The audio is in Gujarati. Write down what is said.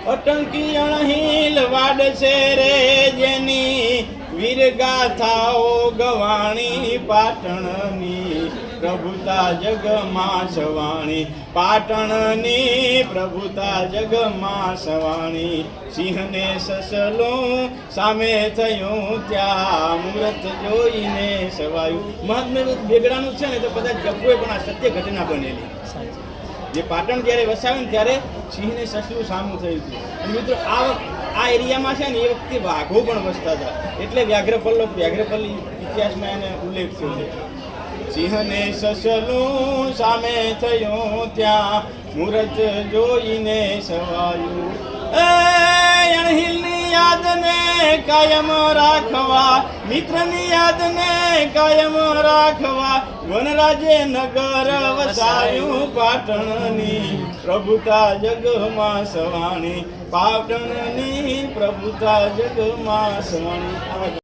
અટંકી અણહિલ વાડશે રે જેની વીરગાથાઓ ગવાણી પાટણની પ્રભુતા જગમાં સવાણી પાટણની પ્રભુતા જગમાં સવાણી સિંહને સસલું સામે થયું ત્યાં મૂરત જોઈને સવાયું મહાત્મ્ય બેગડાનું છે ને તો કદાચ ગપોએ પણ આ સત્ય ઘટના બનેલી જે પાટણ જ્યારે વસાવ્યું ને ત્યારે સિંહને સસલું સામું થયું હતું અને મિત્રો આ એરિયામાં છે ને એ વખતે વાઘો પણ વસતા હતા એટલે વ્યાઘ્રપલ્લી ઇતિહાસમાં એને ઉલ્લેખ થયો છે સિંહને સસલું સામે થયું ત્યાં મૂરત જોઈને સવાયું અણહિલની યાદને કાયમ રાખવા મિત્રની યાદને કાયમ રાખવા વનરાજે નગર વસાયું પાટણની પ્રભુતા જગમાં સવાણી પાટણની પ્રભુતા જગમાં સવાણી